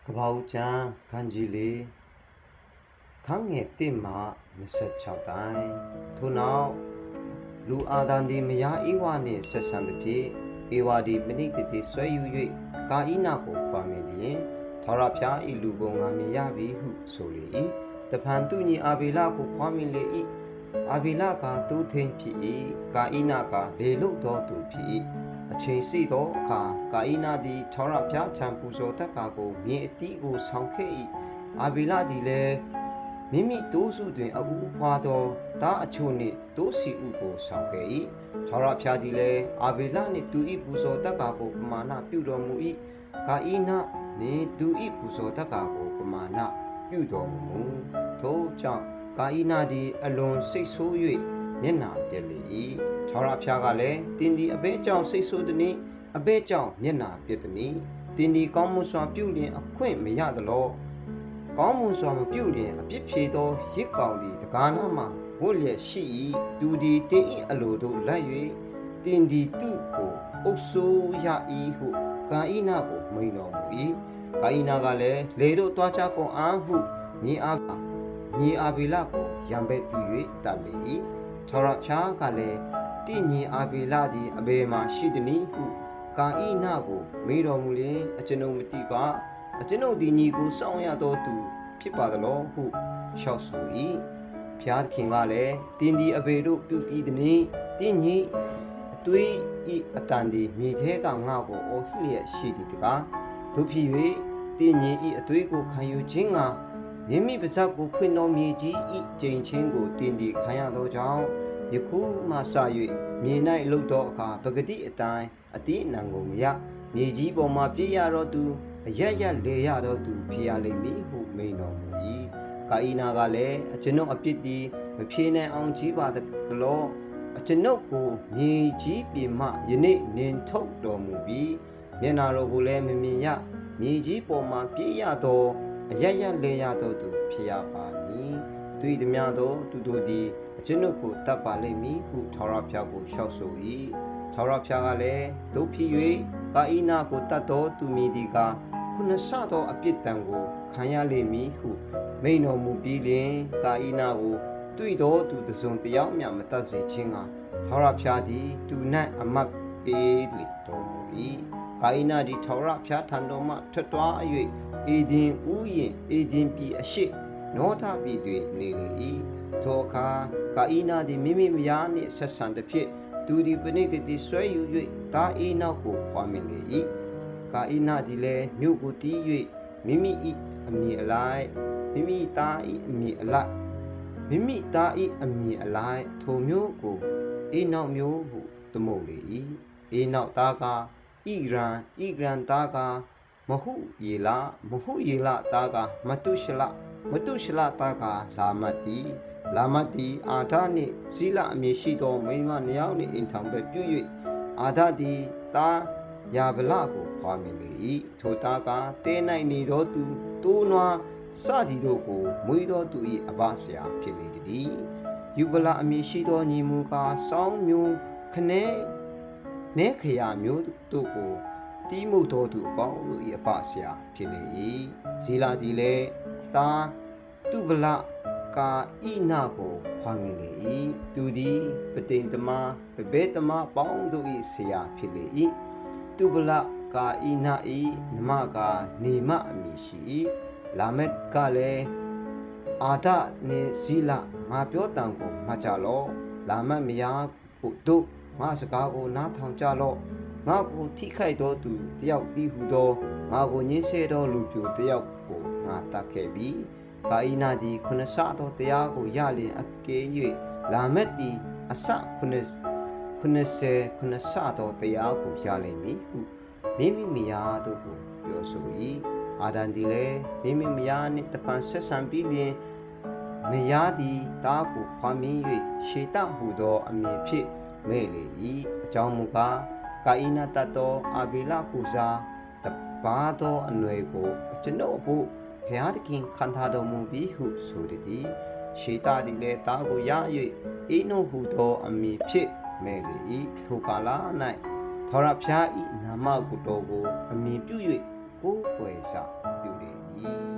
ကပောက်ကျန်းခန်းကြီးလေးခန်းငယ်တစ်မှ26တိုင်းထို့နောက်လူအာဒန်ဒီမယားဧဝနှင့်ဆက်ဆံသည်ဖြင့်ဧဝဒီမဏိတတိဆွဲယူ၍ကာဣနကိုပွားမြင်လျင်ထာဝရဘုရား၏လူပုံငါမြင်ရပြီဟုဆိုလေ၏တဖန်သူညီအာဗေလကိုပွားမြင်လေ၏အာဗေလကသူထင်းဖြစ်၏ကာဣနကလေလုသောသူဖြစ်၏အချိန်စီသောအခါကာဣနသည်ထာဝရဘုရားထံပူဇော်တတ်ကာကိုမြေအတိကိုဆောင်ခဲ့၏အာဗေလသည်လည်းမိမိတိုးစုတွင်အူဖွာသောသားအချို့နှင့်တိုးစီဥကိုဆောင်ခဲ့၏ထာဝရဘုရားသည်လည်းအာဗေလနှင့်သူ၏ပူဇော်တတ်ကာကိုပမာဏပြုတော်မူ၏ကာဣနနှင့်သူ၏ပူဇော်တတ်ကာကိုပမာဏပြုတော်မူထို့ကြောင့်ကာဣနသည်အလွန်စိတ်ဆိုး၍မျက်နှာပြက်လေ၏ထာဝရဘုရားကလည်းတင်းဒီအဘဲကြောင့်စိတ်ဆိုးသည်အဘဲကြောင့်မျက်နှာပြက်သည်တင်းဒီကောင်းမွန်စွာပြုလျင်အခွင့်မရသလောကောင်းမွန်စွာမပြုလျင်အပြစ်ဖြေသောရစ်ကောင်သည်တကားနာမှဝတ်လျက်ရှိ၏သူသည်တင်း၏အလိုတို့လိုက်၍တင်းဒီသူ့ကိုအုပ်ဆိုးရ၏ဟုကာဣနကိုမိန်တော်မူ၏ကာဣနကလည်းလေတို့တွားချကုန်အားဟုညီအာဗေလကိုရံပဲ့ပြု၍တတ်လေ၏ထာဝရဘုရားကလည်းတင့်ညီအာဗေလသည်အဘယ်မှရှိသနည်းဟုကာဣနကိုမေးတော်မူလျင်အကျွန်ုပ်မသိပါအကျွန်ုပ်ဒီညီကိုစောင့်ရသောသူဖြစ်ပါသလောဟုလျှောက်ဆို၏ဘုရားသခင်ကလည်းတင်းဒီအဘယ်တို့ပြုပြီးသနည်းတင့်ညီအသွေးဤအတန်ဒီမြေထဲကငါ့ကိုအော်ဟစ်လျက်ရှိသည်တကားတို့ဖြစ်၍တင့်ညီဤအသွေးကိုခံယူခြင်းကမိမိပါးစပ်ကိုဖွင့်တော်မြေကြီးဤကျိန်ချင်းကိုတင်းဒီခံရသောကြောင့်ယခုမှစ၍မြေ၌လှုပ်သောအခါပဂတိအတိုင်းအတိအနံကိုမရမြေကြီးပေါ်မှပြည့်ရတော့သူအရရလေရတော့သူဖြစ်ရလိမ့်မည်ဟုမိန်တော်မူ၏ကာဣနကလည်းအကျွန်ုပ်အပြစ်သည်မဖြေနိုင်အောင်ကြီးပါသလောအကျွန်ုပ်ကိုမြေကြီးပြင်မှယနေ့နင်ထုတ်တော်မူပြီးမျက်နာတော်ကိုလည်းမမြင်ရမြေကြီးပေါ်မှပြည့်ရသောအရရလေရတော့သူဖြစ်ရပါမည်သူ၏ဓမြတော်သူတို့သည်အကျွန်ုပ်ကိုတတ်ပါလိမ့်မည်ဟုထာဝရဘုရားကိုလျှောက်ဆို၏ထာဝရဘုရားကလည်းတို့ဖြစ်၍ကာဣနကိုတတ်တော်သူမည်သည်ကခုနဆသောအပြစ်ဒဏ်ကိုခံရလိမ့်မည်ဟုမိန်တော်မူပြီးလျှင်ကာဣနကိုတွေ့တော်သူတစုံတယောက်မျှမတတ်စေခြင်းကထာဝရဘုရားသည်သူ၌အမတ်ပေးလေတော်မူ၏ကာဣနသည်ထာဝရဘုရားထံတော်မှထွက်သွား၍အေဒင်ဥယျင်အေဒင်ပြည်အရှိနောထပြည်တွင်နေလေ၏ထိုအခါကာဣနသည်မိမိမယားနှင့်ဆက်ဆံသည်ဖြင့်သူသည်ပဏိတတိဆွဲယူ၍သားအေနောက်ကိုဖွားမြင်လေ၏ကာဣနသည်လည်းမြို့ကိုတီး၍မိမိ၏အမည်အလိုက်မိမိသား၏အမည်အလိုက်မိမိသား၏အမည်အလိုက်ထိုမြို့ကိုအေနောက်မြို့ဟုသမုတ်လေ၏အေနောက်သားကဣရန်သားကမဟုယေလသားကမတုရှလသားကလာမတ်သည်အာဒနှင့်ဇိလအမည်ရှိသောမိန်းမနှစ်ယောက်နှင့်အိမ်ထောင်ဘက်ပြု၍အာဒသည်သားယာဗလကိုဖွားမြင်လေ၏ထိုသားကတဲ၌နေသောသူတိုးနွားစသည်တို့ကိုမွေးသောသူ၏အဘဆရာဖြစ်လေသည်ယူဗလအမည်ရှိသောညီမူကားစောင်းမျိုးခနဲခရာမျိုးတို့ကိုတီးမှုတော်သူအပေါင်းတို့၏အပဆရာဖြစ်လေ၏ဇီလာသည်လည်းသားတုဗလကာဣနကိုဖွားမြင်လေ၏သူသည်ပတိန်တမပဘေတမပေါင်းတို့၏ဆရာဖြစ်လေ၏တုဗလကာဣန၏နမကနေမအမည်ရှိ၏လာမက်ကလည်းအာဒနှင့်ဇီလငါပြောတံကိုမှတ်ကြလော့လာမက်မယားတို့ငါစကားကိုနားထောင်ကြလော့ငါကိုထိခိုက်တော်သူတယောက်တည်းဟုသောငါကိုညှင်းဆဲသောလူပြိုတယောက်ကိုငါတတ်ခဲ့ပြီကာဣနသည်ခုနဆသောတရားကိုရလျင်အကဲ၍လာမက်သည်အစခုနဆသောတရားကိုရလိမ့်မည်ဟုမိမိမယားတို့ကိုပြောဆို၏အာဒန်သည်လည်းမိမိမယားနှင့်တပန်ဆက်ဆံပြီးလျင်မယားသည်သားကိုဖွားမြင်၍ရှေတဟုသောအမည်ဖြင့်မဲ့လေ၏အကြောင်းမူကားကာဣနတတ်သောအာဗေလကုစားတပါသောအနွယ်ကိုကျွန်ုပ်အဖို့ဘုရားသခင်ခံထားတော်မူပြီးဟုဆိုသည်ရှေတသည်လည်းသားကိုရ၍အေနိုဟုသောအမည်ဖြင့်မဲ့လေ၏ထိုကာလ၌ထာဝရဘုရား၏နာမကိုတော်ကိုအမည်ပြု၍ကိုးကွယ်စွာပြုလေ ၏